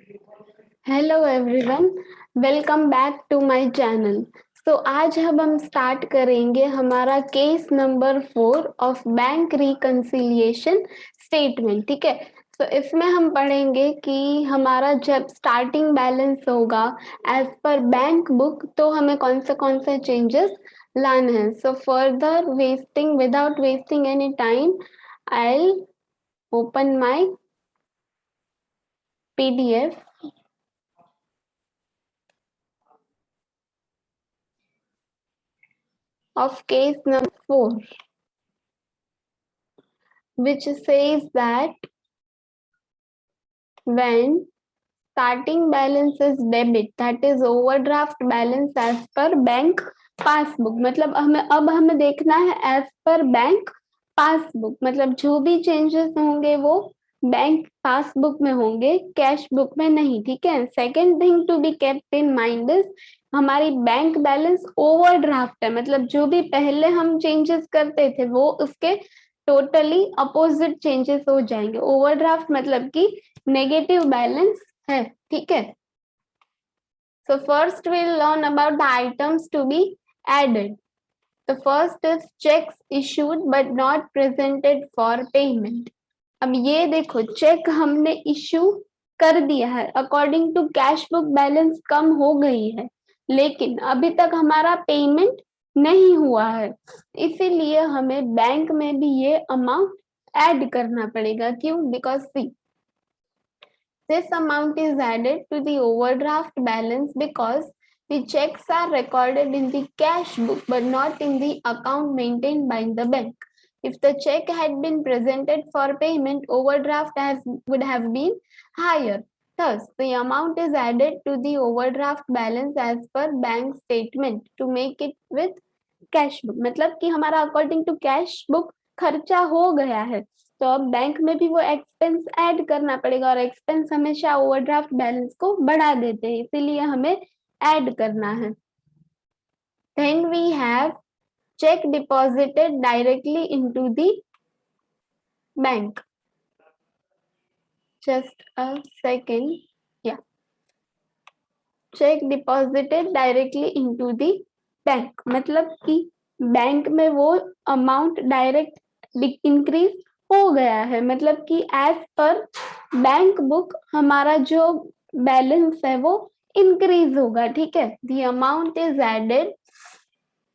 Hello everyone, welcome back to my channel. आज हम start करेंगे हमारा case number 4 of bank reconciliation statement. ठीक है। इसमें हम पढ़ेंगे कि हमारा जब स्टार्टिंग बैलेंस होगा एज पर बैंक बुक तो हमें कौन से चेंजेस लाने हैं। Further wasting without wasting any time, I open my PDF of case number 4, which says that when starting balance is debit, that is overdraft balance as per bank passbook. मतलब हमें देखना है एज पर बैंक पासबुक, मतलब जो भी changes होंगे वो bank passbook में होंगे, कैश बुक में नहीं। ठीक है। Second thing to be kept in mind is हमारी बैंक बैलेंस ओवरड्राफ्ट है, मतलब जो भी पहले हम चेंजेस करते थे वो उसके टोटली अपोजिट चेंजेस हो जाएंगे। ओवरड्राफ्ट मतलब कि नेगेटिव बैलेंस है। ठीक है। So first we'll learn about the items to be added. The first is checks issued but not presented for payment. अब ये देखो, चेक हमने इश्यू कर दिया है, according to cash book balance कम हो गई है, लेकिन अभी तक हमारा पेमेंट नहीं हुआ है, इसीलिए हमें बैंक में भी ये अमाउंट ऐड करना पड़ेगा। क्यों? Because see, this amount is added to the overdraft balance because the checks are recorded in the cash book but not in the account maintained by the bank. If the check had been presented for payment, overdraft would have been higher. Thus, the amount is added to the overdraft balance as per bank statement to make it with cash book. मतलब कि हमारा according to cash book खर्चा हो गया है, तो अब bank में भी वो एक्सपेंस ऐड करना पड़ेगा, और एक्सपेंस हमेशा ओवरड्राफ्ट बैलेंस को बढ़ा देते हैं, इसीलिए हमें ऐड करना है। Then we have cheque deposited directly into the bank. Just a second, या cheque deposited directly into the bank मतलब कि बैंक में वो अमाउंट डायरेक्ट इंक्रीज हो गया है, मतलब कि एज पर बैंक बुक हमारा जो बैलेंस है वो इंक्रीज होगा। ठीक है। The amount is added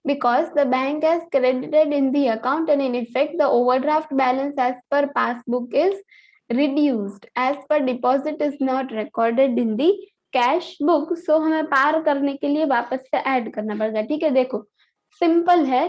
because the bank has credited in the account and in effect the overdraft balance as per passbook is reduced as per deposit is not recorded in the cash book. So हमें पार करने के लिए वापस से add करना पड़ेगा। ठीक है। देखो, सिंपल है,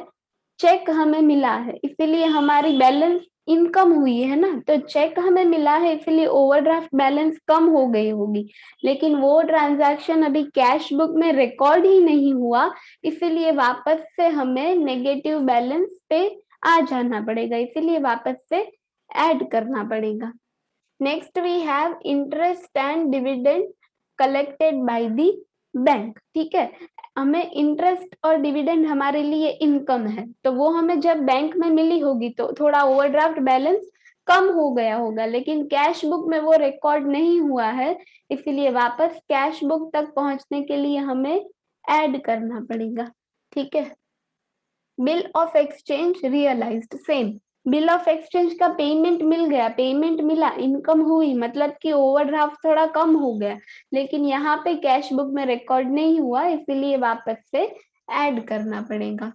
चेक हमें मिला है इसीलिए हमारी बैलेंस इनकम हुई है ना, तो चेक हमें मिला है इसलिए ओवरड्राफ्ट बैलेंस कम हो गई होगी, लेकिन वो ट्रांजैक्शन अभी कैश बुक में रिकॉर्ड ही नहीं हुआ, इसीलिए वापस से हमें नेगेटिव बैलेंस पे आ जाना पड़ेगा, इसीलिए वापस से ऐड करना पड़ेगा। Next we have interest and dividend collected by the bank. ठीक है। हमें इंटरेस्ट और डिविडेंड हमारे लिए इनकम है, तो वो हमें जब बैंक में मिली होगी तो थोड़ा ओवरड्राफ्ट बैलेंस कम हो गया होगा, लेकिन कैश बुक में वो रिकॉर्ड नहीं हुआ है, इसीलिए वापस कैश बुक तक पहुंचने के लिए हमें ऐड करना पड़ेगा। ठीक है। Bill of exchange realised, same bill of exchange का पेमेंट मिल गया, पेमेंट मिला, इनकम हुई, मतलब कि ओवरड्राफ्ट थोड़ा कम हो गया, लेकिन यहाँ पे कैश बुक में रिकॉर्ड नहीं हुआ, इसीलिए वापस से ऐड करना पड़ेगा।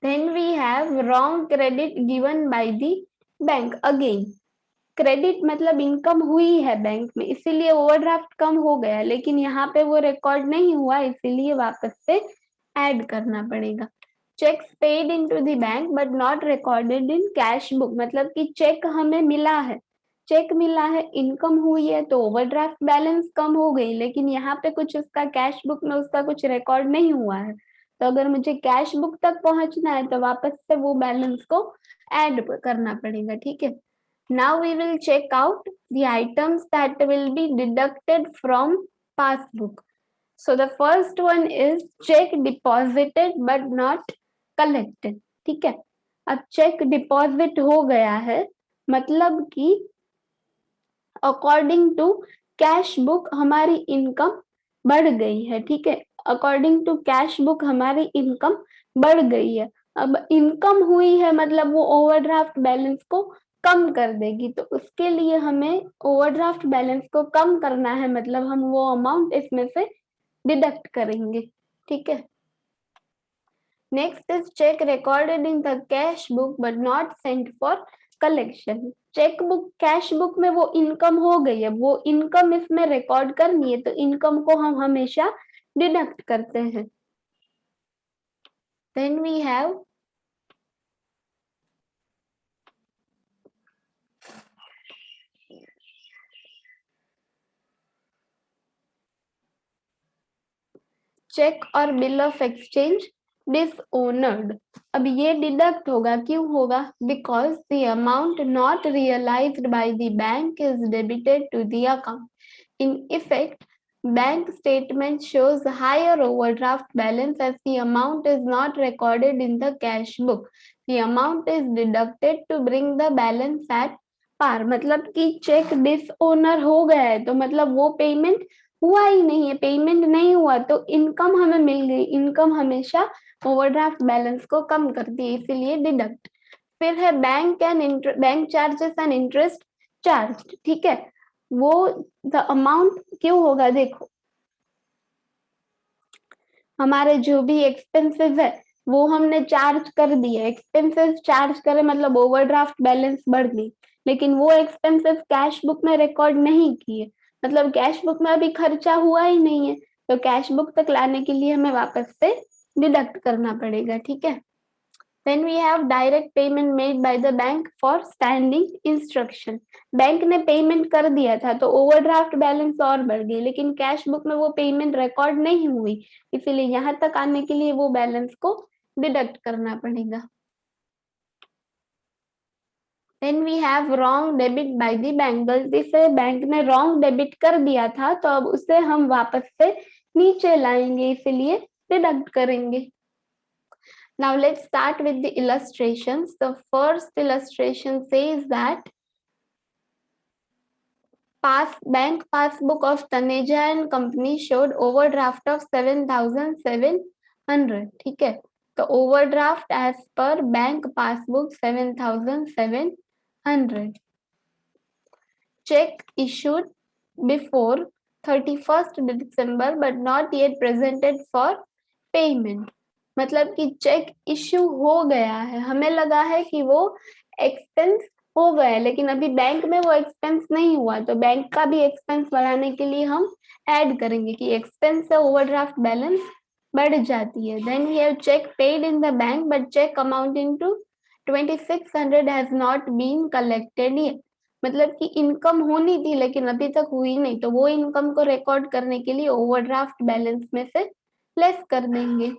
Then we have wrong credit given by the bank. Again credit मतलब इनकम हुई है बैंक में, इसीलिए ओवरड्राफ्ट कम हो गया, लेकिन यहाँ पे वो रिकॉर्ड नहीं हुआ, इसीलिए वापस से ऐड करना पड़ेगा। Checks paid into the bank but not recorded in cash book, मतलब कि चेक हमें मिला है, चेक मिला है, इनकम हुई है, तो ओवरड्राफ्ट बैलेंस कम हो गई, लेकिन यहाँ पे कुछ उसका कैश बुक में उसका कुछ रिकॉर्ड नहीं हुआ है, तो अगर मुझे कैश बुक तक पहुंचना है तो वापस से वो बैलेंस को ऐड करना पड़ेगा। ठीक है। Now we will check out the items that will be deducted from passbook. So the first one is check deposited but not collected. ठीक है। अब चेक डिपॉजिट हो गया है, मतलब कि अकॉर्डिंग टू कैश बुक हमारी इनकम बढ़ गई है, ठीक है, अकॉर्डिंग टू कैश बुक हमारी इनकम बढ़ गई है। अब इनकम हुई है मतलब वो ओवरड्राफ्ट बैलेंस को कम कर देगी, तो उसके लिए हमें ओवरड्राफ्ट बैलेंस को कम करना है, मतलब हम वो अमाउंट इसमें से डिडक्ट करेंगे, ठीक है। Next is cheque recorded in the cash book but not sent for collection. Cheque book cash book में वो इनकम हो गई है, वो इनकम इसमें रिकॉर्ड करनी है, तो इनकम को हम हमेशा डिडक्ट करते हैं। देन वी हैव चेक और बिल ऑफ एक्सचेंज डिसओनर्ड। अब ये डिडक्ट होगा, क्यों होगा? Because the amount not realised by the bank is debited to the account. In effect bank statement shows higher overdraft balance as the amount is not recorded in the cash book. The amount is deducted to bring the balance at par. मतलब कि check dishonour हो गया है तो मतलब वो payment हुआ ही नहीं है, पेमेंट नहीं हुआ तो इनकम हमें मिल गई। इनकम हमेशा ओवरड्राफ्ट बैलेंस को कम करती है, इसीलिए डिडक्ट। फिर है bank charges and interest charge, ठीक है। वो द अमाउंट क्यों होगा, देखो हमारे जो भी एक्सपेंसेस है वो हमने चार्ज कर दिए, एक्सपेंसेस चार्ज करे मतलब ओवरड्राफ्ट बैलेंस बढ़ गई, लेकिन वो एक्सपेंसेस कैश बुक में रिकॉर्ड नहीं किए, मतलब कैश बुक में अभी खर्चा हुआ ही नहीं है, तो कैश बुक तक लाने के लिए हमें वापस से डिडक्ट करना पड़ेगा, ठीक है। Then we have direct payment made by the bank for standing instruction. Bank ने पेमेंट कर दिया था तो ओवरड्राफ्ट बैलेंस और बढ़ गई, लेकिन कैश बुक में वो पेमेंट रिकॉर्ड नहीं हुई, इसीलिए यहाँ तक आने के लिए वो बैलेंस को डिडक्ट करना पड़ेगा। Then we have wrong debit by the bank. गलती से बैंक ने wrong डेबिट कर दिया था तो अब उसे हम वापस से नीचे लाएंगे, इसीलिए डिडक्ट करेंगे। Now let's start with the illustrations. The first illustration says that bank passbook of Taneja and company showed overdraft of 7,700, ठीक है। तो overdraft as per bank passbook 7,700. Check issued before 31st December but not yet presented for payment. मतलब कि check issue हो गया है, हमें लगा है कि वो एक्सपेंस हो गया है, लेकिन अभी बैंक में वो एक्सपेंस नहीं हुआ, तो बैंक का भी एक्सपेंस बढ़ाने के लिए हम ऐड करेंगे कि एक्सपेंस से ओवरड्राफ्ट बैलेंस बढ़ जाती है। Then we have cheque paid in the bank but cheque amounting to 2600 has not been collected yet. मतलब कि इनकम होनी थी लेकिन अभी तक हुई नहीं, तो वो इनकम को रिकॉर्ड करने के लिए ओवरड्राफ्ट बैलेंस में से लेस कर देंगे।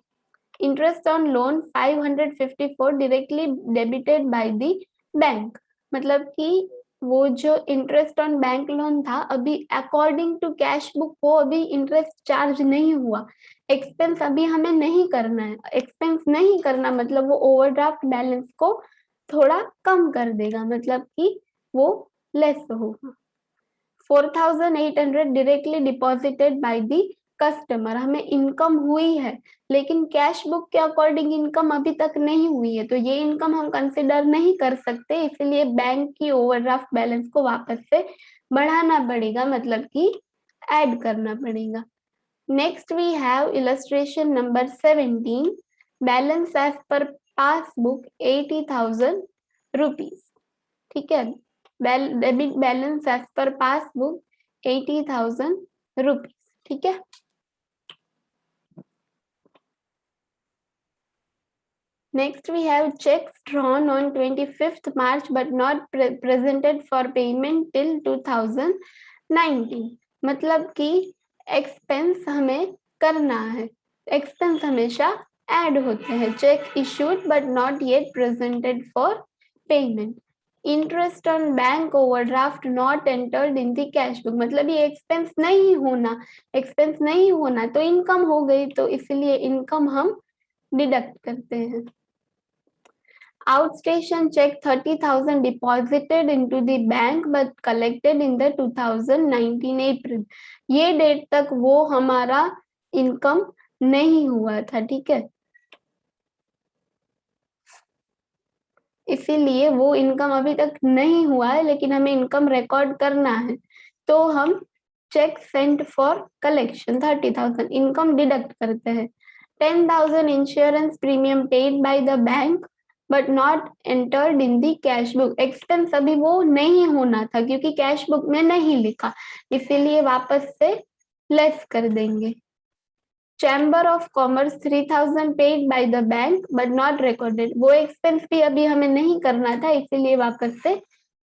Interest on loan 554 directly debited bye the bank. मतलब कि वो जो इंटरेस्ट ऑन बैंक लोन था अभी अकॉर्डिंग टू कैश बुक वो अभी इंटरेस्ट चार्ज नहीं हुआ, एक्सपेंस अभी हमें नहीं करना है। एक्सपेंस नहीं करना मतलब वो ओवरड्राफ्ट बैलेंस को थोड़ा कम कर देगा, मतलब कि वो लेस होगा। 4,800 directly deposited by the customer. हमें इनकम हुई है लेकिन कैश बुक के अकॉर्डिंग इनकम अभी तक नहीं हुई है, तो ये इनकम हम कंसिडर नहीं कर सकते, इसलिए बैंक की ओवरड्राफ्ट बैलेंस को वापस से बढ़ाना पड़ेगा, मतलब कि ऐड करना पड़ेगा। Next we have illustration number 17। Balance as per passbook 80,000 rupees, ठीक है। Debit balance as per passbook 80,000 rupees, ठीक है। Next we have checks drawn on 25th March but not presented for payment till 2019। मतलब कि expense हमें करना है, expense हमेशा ऐड होते हैं। Check issued but not yet presented for payment. Interest on bank overdraft not entered in the cash book. मतलब ये एक्सपेंस नहीं होना, एक्सपेंस नहीं होना तो इनकम हो गई, तो इसलिए इनकम हम डिडक्ट करते हैं। Outstation check 30,000 deposited into the bank but collected in the 2019 April. ये डेट तक वो हमारा इनकम नहीं हुआ था, ठीक है, इसीलिए वो इनकम अभी तक नहीं हुआ है, लेकिन हमें इनकम रिकॉर्ड करना है, तो हम cheque sent for collection 30,000 income deduct करते हैं। 10,000 insurance premium paid by the bank but not entered in the cash book. Expense अभी वो नहीं होना था क्योंकि कैश बुक में नहीं लिखा, इसीलिए वापस से लेस कर देंगे। Chamber of commerce 3,000 paid by the bank but not recorded, वो एक्सपेंस भी अभी हमें नहीं करना था, इसीलिए वापस से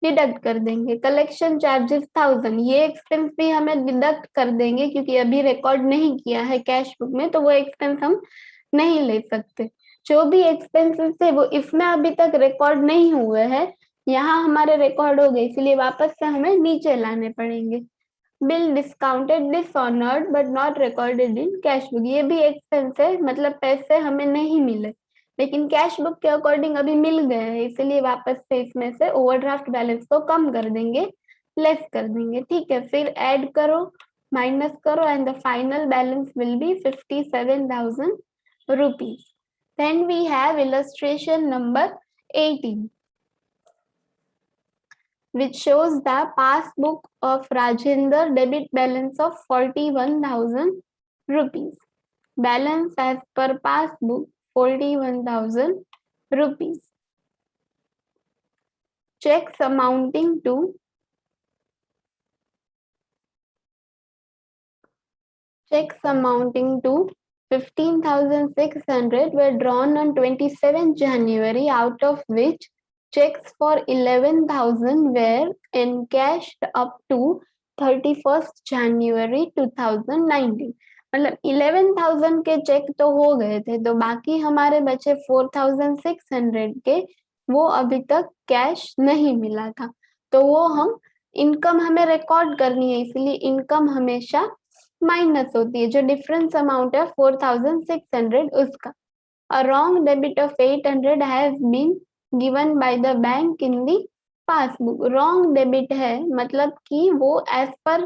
डिडक्ट कर देंगे। कलेक्शन चार्जेस 1,000, ये एक्सपेंस भी हमें डिडक्ट कर देंगे क्योंकि अभी रिकॉर्ड नहीं किया है कैश बुक में, तो वो एक्सपेंस हम नहीं ले सकते। जो भी एक्सपेंसेस थे वो इसमें अभी तक रिकॉर्ड नहीं हुए हैं, यहाँ हमारे रिकॉर्ड हो गए, इसलिए वापस से हमें नीचे लाने पड़ेंगे। Bill discounted dishonoured but not recorded in cash book, ये भी एक्सपेंस है, मतलब पैसे हमें नहीं मिले लेकिन कैश बुक के अकॉर्डिंग अभी मिल गए हैं, इसीलिए वापस से इसमें से ओवरड्राफ्ट बैलेंस को कम कर देंगे, लेस कर देंगे, ठीक है। फिर ऐड करो, माइनस करो and the final balance will B 57,000 rupees. Then we have illustration number 18, which shows the passbook of Rajendra debit balance of 41,000 rupees. Balance as per passbook 41,000 rupees. Checks amounting to 15,600 were drawn on 27 January, out of which checks for 11,000 were encashed up to 31st January 2019। मतलब 11,000 के check तो हो गए थे, तो बाकी हमारे बचे 4,600 के, वो अभी तक कैश नहीं मिला था, तो वो हम इनकम हमें रिकॉर्ड करनी है, इसलिए इनकम हमेशा माइनस होती है, जो डिफरेंस अमाउंट है 4,600 उसका। A wrong debit of 800 has been given by the bank in the passbook। Wrong debit है मतलब कि वो as per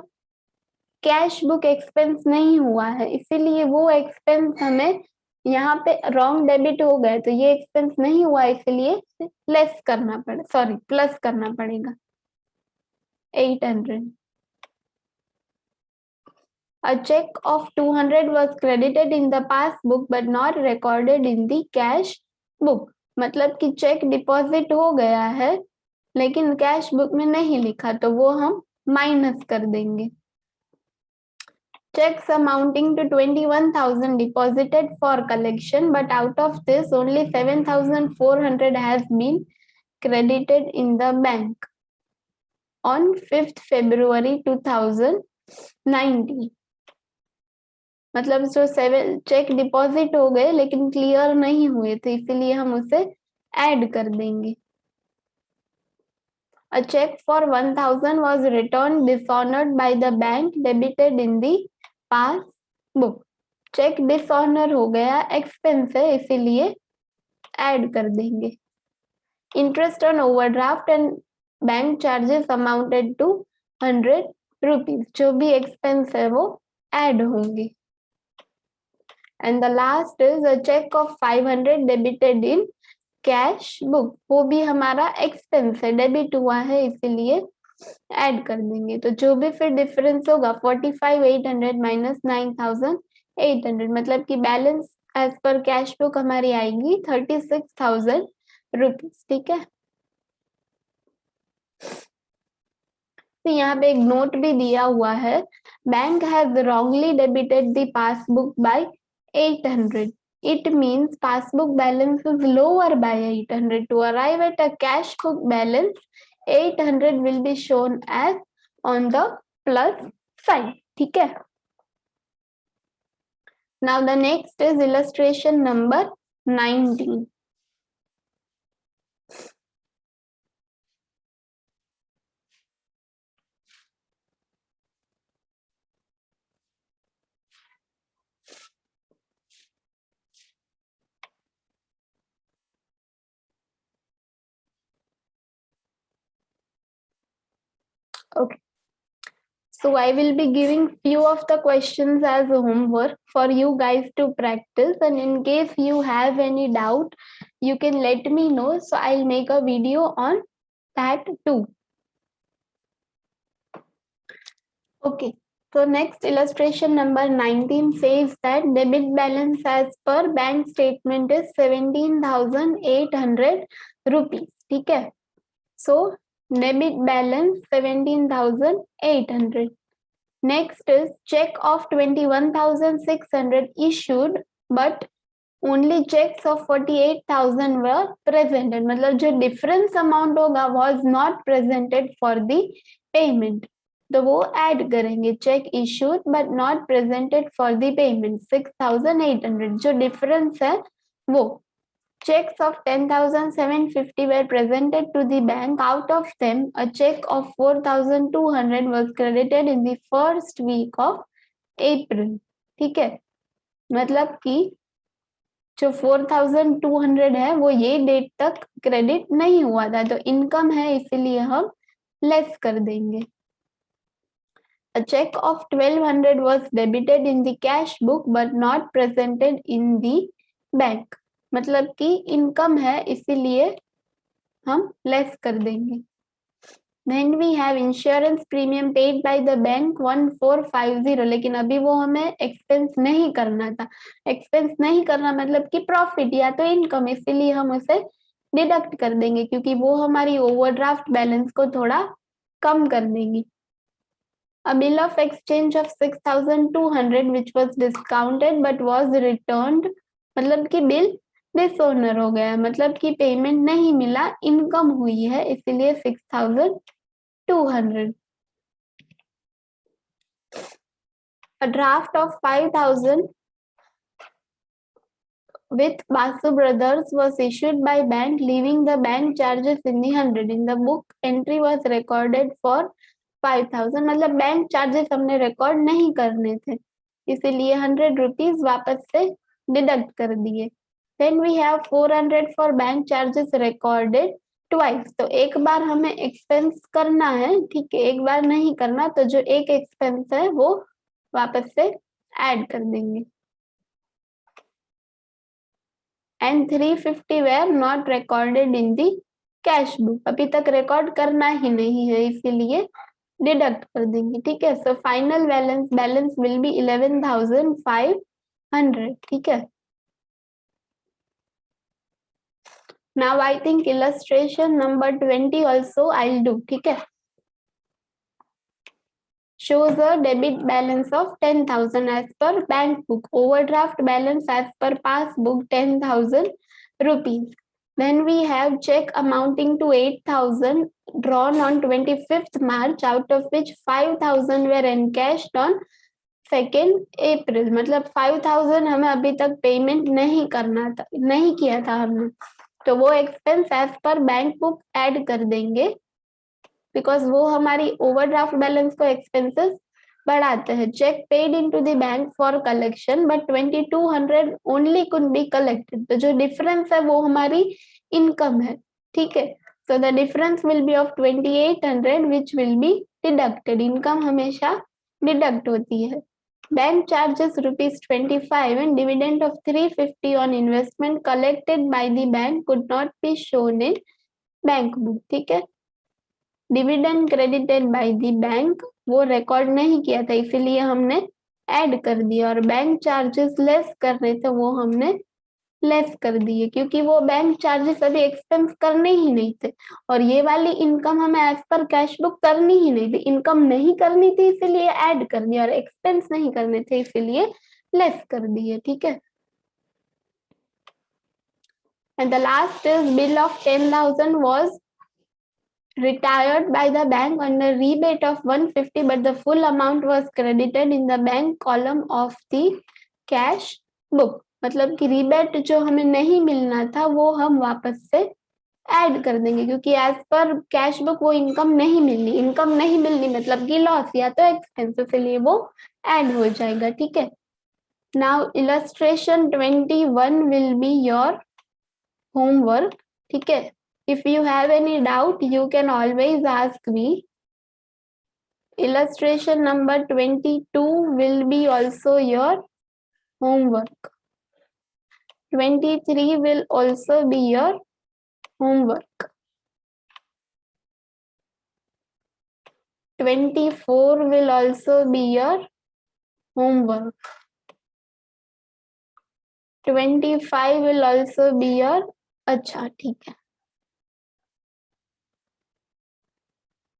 cash book expense नहीं हुआ है, इसीलिए वो एक्सपेंस हमें यहाँ पे रॉन्ग डेबिट हो गए, तो ये एक्सपेंस नहीं हुआ, इसलिए लेस करना पड़े, सॉरी प्लस करना पड़ेगा 800। A check of 200 was credited in the passbook but not recorded in the cash book। मतलब कि चेक डिपॉजिट हो गया है लेकिन कैश बुक में नहीं लिखा, तो वो हम माइनस कर देंगे। Checks amounting to 21,000 deposited for collection, but out of this only 7,400 has been credited in the bank on 5th February 2019। मतलब जो 7 चेक डिपॉजिट हो गए लेकिन क्लियर नहीं हुए थे, इसीलिए हम उसे ऐड कर देंगे। A check for 1,000 was returned dishonored by the bank debited in the passbook। Cheque dishonour हो गया, एक्सपेंस है, इसीलिए ऐड कर देंगे। Interest on overdraft and bank charges amounted to 100 rupees, जो भी एक्सपेंस है वो ऐड होंगे। And the last is a check of 500 debited in cash book, वो भी हमारा एक्सपेंस है, डेबिट हुआ है, इसीलिए ऐड कर देंगे। तो जो भी फिर डिफरेंस होगा 45,800 माइनस 9,800, मतलब कि balance as per cash book हमारी आएगी 36,000 रुपीज, ठीक है। तो यहाँ पे एक नोट भी दिया हुआ है, bank has wrongly debited the passbook by 800। It means passbook balance is lower by 800. To arrive at a cash book balance, 800 will be shown as on the plus side, ठीक है। Now the next is illustration number 19. Okay. So I will be giving few of the questions as homework for you guys to practice, and in case you have any doubt, you can let me know. So I'll make a video on that too. Okay. So next illustration number 19 says that debit balance as per bank statement is 17,800 rupees. ठीक है. So debit balance 17,800. Next is check of 21,600 issued, but only checks of 48,000 were presented. मतलब जो difference amount होगा was not presented for the payment. तो वो add करेंगे. Cheque issued but not presented for the payment 6,800. जो difference है वो. Checks of 10,750 were presented to the bank. Out of them, a check of 4,200 was credited in the first week of April. ठीक है. मतलब कि जो 4,200 है वो ये डेट तक क्रेडिट नहीं हुआ था, तो इनकम है इसीलिए हम लेस कर देंगे. A check of 1,200 was debited in the cash book but not presented in the bank. मतलब कि इनकम है इसीलिए हम लेस कर देंगे. Then we have insurance premium paid by the bank 1,450. लेकिन अभी वो हमें एक्सपेंस नहीं करना था. एक्सपेंस नहीं करना मतलब कि प्रॉफिट या तो इनकम, इसीलिए हम उसे डिडक्ट कर देंगे क्योंकि वो हमारी ओवरड्राफ्ट बैलेंस को थोड़ा कम कर देंगी. A bill of exchange of 6,200 which was discounted but was returned. मतलब कि बिल डिसऑनर हो गया, मतलब कि पेमेंट नहीं मिला, इनकम हुई है इसीलिए 6,200. A draft of 5,000 with Basu Brothers was issued by bank, leaving the bank charges in the 100. In the book entry was recorded for 5,000. मतलब बैंक चार्जेस हमने रिकॉर्ड नहीं करने थे, इसीलिए 100 रुपीज वापस से डिडक्ट कर दिए. Then we have 400 for bank charges recorded twice. तो एक बार हमें एक्सपेंस करना है, ठीक है, एक बार नहीं करना, तो जो एक एक्सपेंस है वो वापस से ऐड कर देंगे. And 350 were not recorded in the cash book. अभी तक रिकॉर्ड करना ही नहीं है इसीलिए डिडक्ट कर देंगे. ठीक है. So final balance will B 11,500. ठीक है. Now I think illustration number 20 also I will do. ठीक है. shows a debit balance of 10,000 as per bank book. Overdraft balance as per passbook 10,000 rupees. Then we have check amounting to 8,000 drawn on 25th March, out of which 5,000 were encashed on 2nd April. मतलब 5,000 हमें अभी तक payment नहीं करना था, नहीं किया था हमने, तो वो expense as per bank book add कर देंगे बिकॉज वो हमारी ओवरड्राफ्ट बैलेंस को एक्सपेंसेस बढ़ाते हैं. Cheque paid into the bank for collection but 2,200 only could be collected. तो जो डिफरेंस है वो हमारी इनकम है. ठीक है. So the difference will be of 2,800 which will be deducted. Income हमेशा डिडक्ट होती है. Bank charges ₹25 and dividend of 350 on investment collected by the bank could not be shown in bank book. ठीक है. Dividend credited bye the bank वो record नहीं किया था, इसीलिए हमने ऐड कर दिया. और बैंक चार्जेस लेस करने थे वो हमने लेस कर दिए क्योंकि वो बैंक चार्जेस अभी एक्सपेंस करने ही नहीं थे. और ये वाली इनकम हमें एज पर कैश बुक करनी ही नहीं थी, इनकम नहीं करनी थी इसीलिए ऐड कर दिया, और एक्सपेंस नहीं करने थे इसीलिए लेस कर दिए. ठीक है. And the last is bill of 10,000 was retired by the bank under rebate of 150, but the full amount was credited in the bank column of the cash book. मतलब कि रीबेट जो हमें नहीं मिलना था वो हम वापस से ऐड कर देंगे क्योंकि एज पर कैश बुक वो इनकम नहीं मिलनी मतलब कि लॉस या तो एक्सपेंस, इसलिए वो ऐड हो जाएगा. ठीक है. Now illustration 21 will be your homework. ठीक है. If you have any doubt, you can always ask me. Illustration number 22 will be also your homework. 23 will also be your homework. 24 will also be your homework. 25 will also be your, अच्छा ठीक है,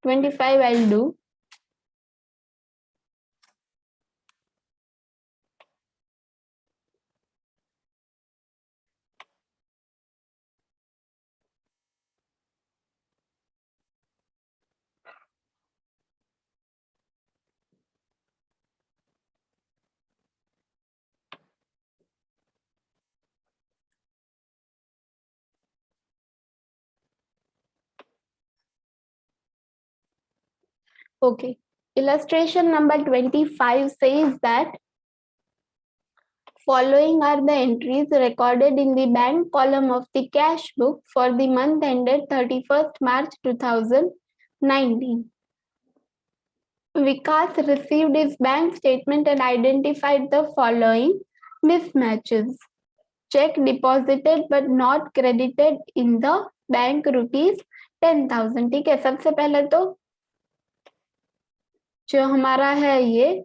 25 I'll do. Okay. Illustration number 25 says that following are the entries recorded in the bank column of the cash book for the month ended 31st March 2019. Vikas received his bank statement and identified the following mismatches. Check deposited but not credited in the bank ₹10,000. ठीक है, सबसे पहले तो जो हमारा है ये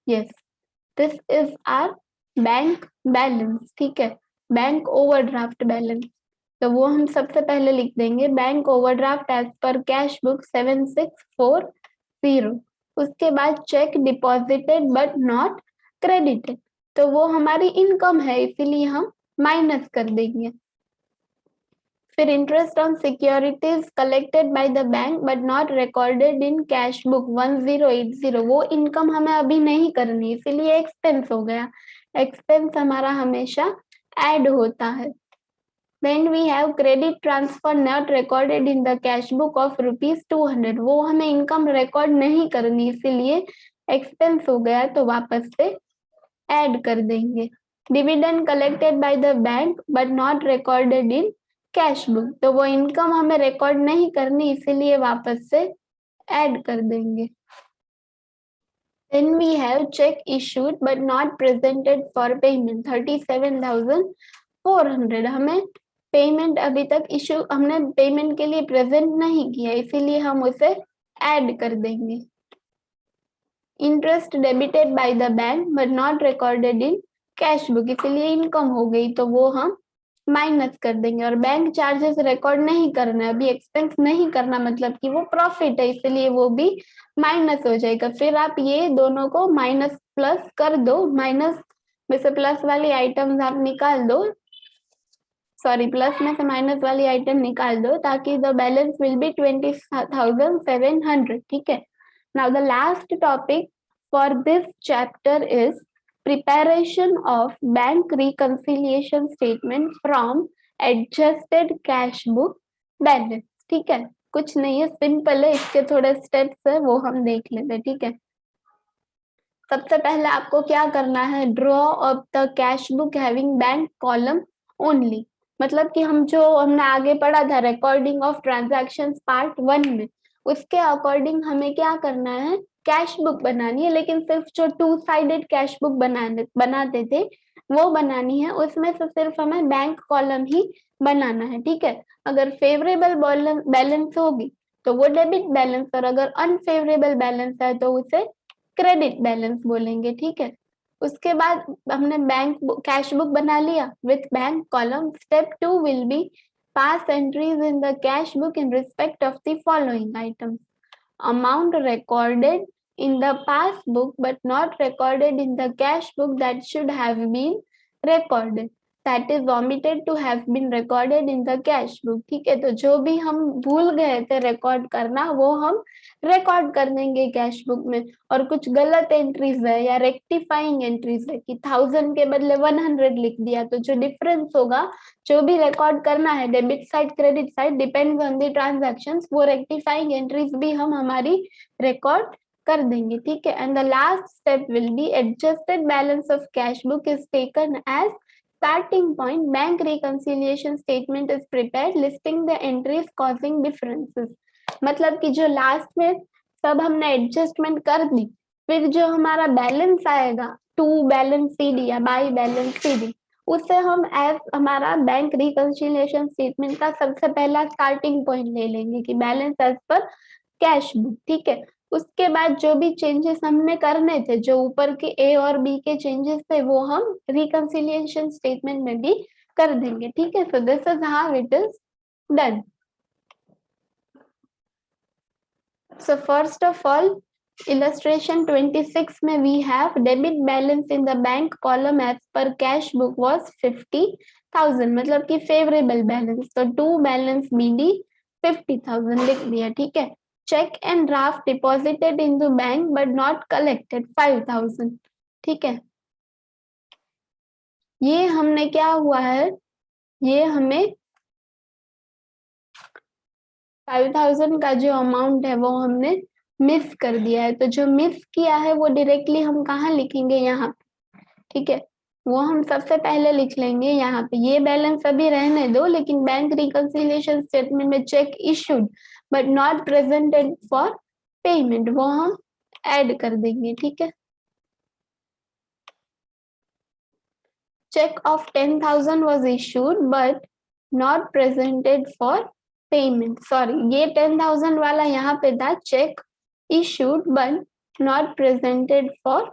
yes, this is our bank balance. ठीक है, बैंक ओवरड्राफ्ट बैलेंस. तो वो हम सबसे पहले लिख देंगे bank overdraft as per cash book 7640. उसके बाद cheque deposited but not credited, तो वो हमारी इनकम है इसीलिए हम माइनस कर देंगे. फिर interest on securities collected by the bank but not recorded in cash book 1080, वो इनकम हमें अभी नहीं करनी इसीलिए एक्सपेंस हो गया. एक्सपेंस हमारा हमेशा ऐड होता है. Then we have credit transfer not recorded in the cash book of ₹200, वो हमें इनकम रिकॉर्ड नहीं करनी इसीलिए एक्सपेंस हो गया तो वापस से ऐड कर देंगे. Dividend collected by the bank but not recorded in cash book, तो वो इनकम हमें रिकॉर्ड नहीं करनी इसीलिए वापस से ऐड कर देंगे. Then we have check issued but not presented for payment 37,400, हमें पेमेंट अभी तक इशू हमने पेमेंट के लिए प्रेजेंट नहीं किया इसीलिए हम उसे ऐड कर देंगे. Interest debited bye the bank but not recorded in cash book, इसीलिए इनकम हो गई तो वो हम माइनस कर देंगे. और बैंक चार्जेस रिकॉर्ड नहीं करना, अभी एक्सपेंस नहीं करना, मतलब कि वो प्रॉफिट है इसीलिए वो भी माइनस हो जाएगा. फिर आप ये दोनों को माइनस प्लस कर दो, माइनस में से प्लस वाली आइटम्स आप निकाल दो, सॉरी प्लस में से माइनस वाली आइटम निकाल दो ताकि द बैलेंस विल बी 20,700. ठीक है. Now the last topic for this chapter is preparation of bank reconciliation statement from adjusted cash book balance. ठीक है, कुछ नहीं है, सिंपल है, इसके थोड़े स्टेप्स है वो हम देख लेते. ठीक है, सबसे पहले आपको क्या करना है, draw of the cash book having bank column only. मतलब कि हम जो हमने आगे पढ़ा था रिकॉर्डिंग ऑफ ट्रांजैक्शंस पार्ट 1 में, उसके अकॉर्डिंग हमें क्या करना है, कैश बुक बनानी है, लेकिन सिर्फ जो 2 साइडेड कैश बुक बनाते थे वो बनानी है, उसमें से सिर्फ हमें बैंक कॉलम ही बनाना है. ठीक है, अगर फेवरेबल बैलेंस होगी तो वो डेबिट बैलेंस, और अगर अनफेवरेबल बैलेंस है तो उसे क्रेडिट बैलेंस बोलेंगे. ठीक है, उसके बाद हमने बैंक कैश बुक बना लिया with bank column. Step 2 will be pass entries in the cash book in respect of the following items. Amount recorded in the pass book but not recorded in the cash book that should have been recorded, that is omitted to have been recorded in the cash book. ठीक है, तो जो भी हम भूल गए थे record करना वो हम रिकॉर्ड कर देंगे कैश बुक में. और कुछ गलत एंट्रीज है या रेक्टिफाइंग एंट्रीज है कि 1000 के बदले 100 लिख दिया, तो जो डिफरेंस होगा जो भी रिकॉर्ड करना है debit side credit side depends on the transactions, वो रेक्टिफाइंग एंट्रीज भी हम हमारी रिकॉर्ड कर देंगे. ठीक है, and the last step will be adjusted balance of cash book is taken as starting point, bank reconciliation statement is prepared listing the entries causing differences. मतलब कि जो लास्ट में सब हमने एडजस्टमेंट कर दी, फिर जो हमारा बैलेंस आएगा टू बैलेंस सीडी या बाई बैलेंस सीडी, उसे हम एज हमारा बैंक रिकंसिलिएशन स्टेटमेंट का सबसे पहला स्टार्टिंग पॉइंट ले लेंगे कि balance as per cash book. ठीक है, उसके बाद जो भी चेंजेस हमने करने थे, जो ऊपर के ए और बी के चेंजेस थे, वो हम रिकंसिलिएशन स्टेटमेंट में भी कर देंगे। ठीक है, so this is how it is done. So first of all, illustration 26 में we have debit balance in the bank column as per cash book was 50,000, मतलब कि favorable balance, तो to balance BD 50,000 लिख दिया। ठीक है, check and draft deposited in the bank but not collected 5,000। ठीक है, ये हमने क्या हुआ है, ये हमें 5,000 का जो अमाउंट है वो हमने मिस कर दिया है। तो जो मिस किया है वो डायरेक्टली हम कहाँ लिखेंगे, यहाँ पे। ठीक है, वो हम सबसे पहले लिख लेंगे यहाँ पे। ये बैलेंस अभी रहने दो, लेकिन बैंक रिकंसिलिएशन स्टेटमेंट में cheque issued but not presented for payment, वो हम ऐड कर देंगे। ठीक है, cheque of 10,000 was issued but not presented for payment. Sorry, ये 10,000 वाला यहाँ पे था cheque issued but not presented for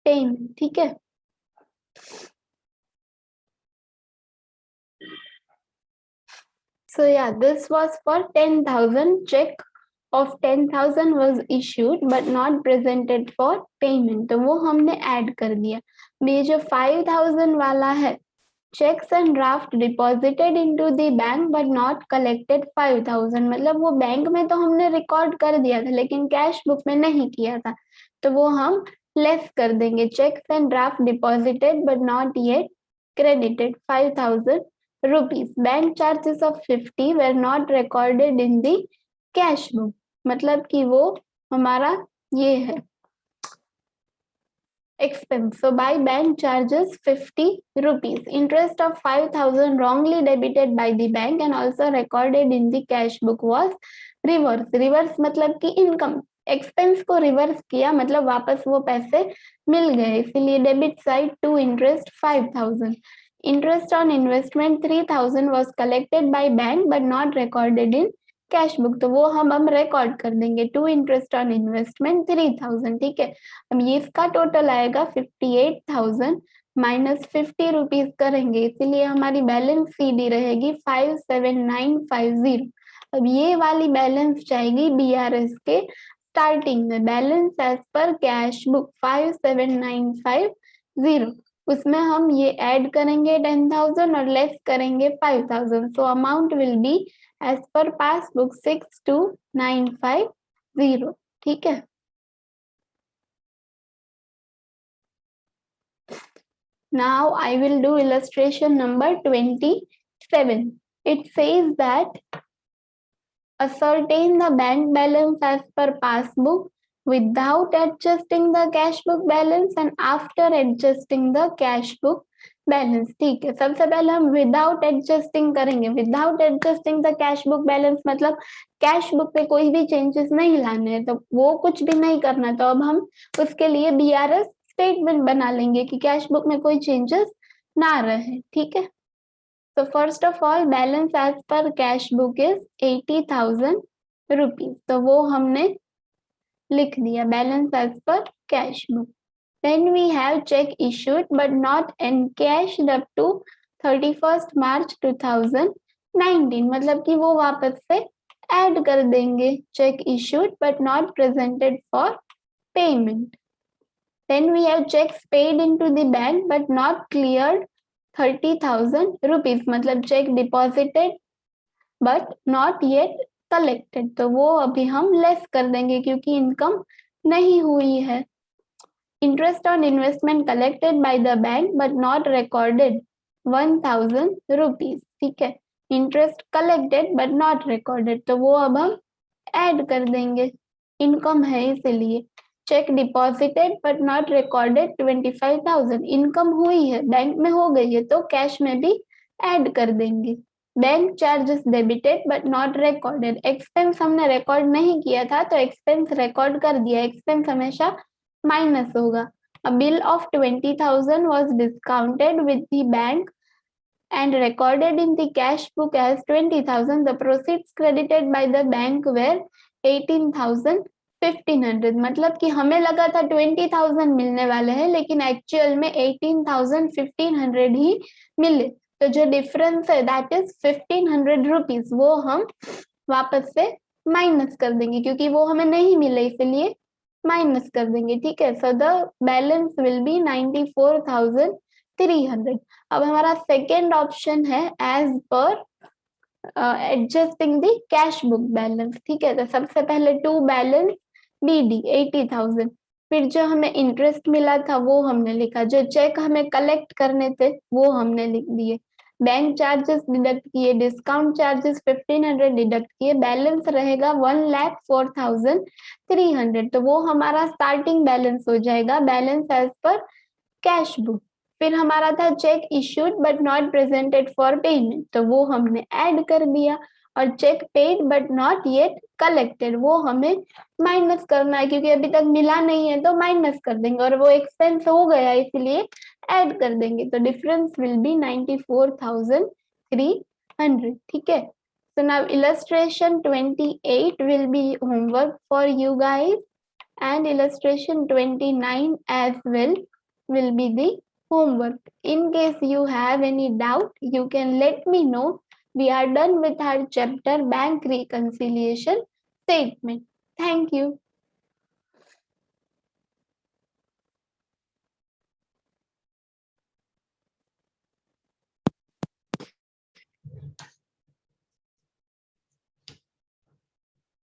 payment. ठीक है, so yeah, this was for 10,000, check of 10,000 was issued but not presented for payment, तो वो हमने ऐड कर दिया। ये जो 5,000 वाला है, checks and draft deposited into the bank but not collected 5,000, मतलब वो बैंक में तो हमने रिकॉर्ड कर दिया था लेकिन कैश बुक में नहीं किया था, तो वो हम लेस कर देंगे। checks and draft deposited but not yet credited 5,000 rupees, bank charges of 50 were not recorded in the cash book, मतलब कि वो हमारा ये है expense. So by bank charges 50 rupees, interest of 5,000 wrongly debited by the bank and also recorded in the cash book was reverse. Reverse मतलब कि income, expense को reverse किया मतलब वापस वो पैसे मिल गए, इसीलिए debit side to interest 5,000. Interest on investment 3,000 was collected by bank but not recorded in cash book, तो वो हम रिकॉर्ड कर देंगे टू इंटरेस्ट ऑन इन्वेस्टमेंट 3,000। ठीक है, अब ये इसका टोटल आएगा 58,000 माइनस 50 रुपीज करेंगे, इसीलिए हमारी बैलेंस सीडी रहेगी 57950। अब ये वाली बैलेंस जाएगी बीआरएस के स्टार्टिंग में, balance as per cash book 57950, उसमें हम ये ऐड करेंगे 10,000 और लेस करेंगे 5,000, so amount will be as per passbook 62,950। ठीक है, now I will do illustration number 27. It says that ascertain the bank balance as per passbook without adjusting the cash book balance and after adjusting the cash book balance. ठीक है, सबसे पहले हम without adjusting करेंगे। Without adjusting the cash book balance मतलब cash book पे कोई भी चेंजेस नहीं लाने हैं, तो वो कुछ भी नहीं करना, तो अब हम उसके लिए बीआरएस स्टेटमेंट बना लेंगे कि कैश बुक में कोई चेंजेस ना रहे। ठीक है, तो first of all balance as per cash book is 80,000 rupees, तो वो हमने लिख दिया balance as per cash book. Then we have check issued but not encashed up to 31st March 2019, मतलब कि वो वापस से ऐड कर देंगे check issued but not presented for payment. Then we have checks paid into the bank but not cleared 30,000 rupees, मतलब check deposited but not yet collected, तो वो अभी हम लेस कर देंगे क्योंकि इनकम नहीं हुई है। Interest on investment collected by the bank but not recorded 1,000 rupees। ठीक है, interest collected but not recorded, तो वो अब हम ऐड कर देंगे, इनकम है इसीलिए। Check deposited but not recorded 25,000, income हुई है, बैंक में हो गई है, तो कैश में भी ऐड कर देंगे। Bank charges debited but not recorded, expense हमने रिकॉर्ड नहीं किया था तो एक्सपेंस रिकॉर्ड कर दिया, एक्सपेंस हमेशा माइनस होगा। A bill of 20,000 was discounted with the bank and recorded in the cash book as 20,000. The proceeds credited by the bank were 18,1500। मतलब कि हमें लगा था 20,000 मिलने वाले हैं, लेकिन एक्चुअल में 18,1500 ही मिले। तो जो डिफरेंस है दैट इज 1,500 रुपीज, वो हम वापस से माइनस कर देंगे, क्योंकि वो हमें नहीं मिले इसलिए माइनस कर देंगे। ठीक है, so the balance will be 94,300। अब हमारा सेकेंड ऑप्शन है as per adjusting the cash book balance. ठीक है, तो सबसे पहले टू बैलेंस BD 80,000, फिर जो हमें इंटरेस्ट मिला था वो हमने लिखा, जो चेक हमें कलेक्ट करने थे वो हमने लिख दिए, बैंक चार्जेस डिडक्ट किए, डिस्काउंट चार्जेस 1,500 डिडक्ट किए, बैलेंस रहेगा 1,04,300। तो वो हमारा स्टार्टिंग बैलेंस हो जाएगा, balance as per cash book. फिर हमारा था cheque issued but not presented for payment, तो वो हमने ऐड कर दिया, और cheque paid but not yet collected, वो हमें माइनस करना है, क्योंकि अभी तक मिला नहीं है तो माइनस कर देंगे, और वो एक्सपेंस हो गया इसलिए ऐड कर देंगे। तो डिफरेंस विल बी 94,300। ठीक है, so now illustration 28 will be homework for you guys, and illustration 29 as well will be the homework. In case you have any doubt, you can let me know. We are done with our chapter bank reconciliation statement. Thank you.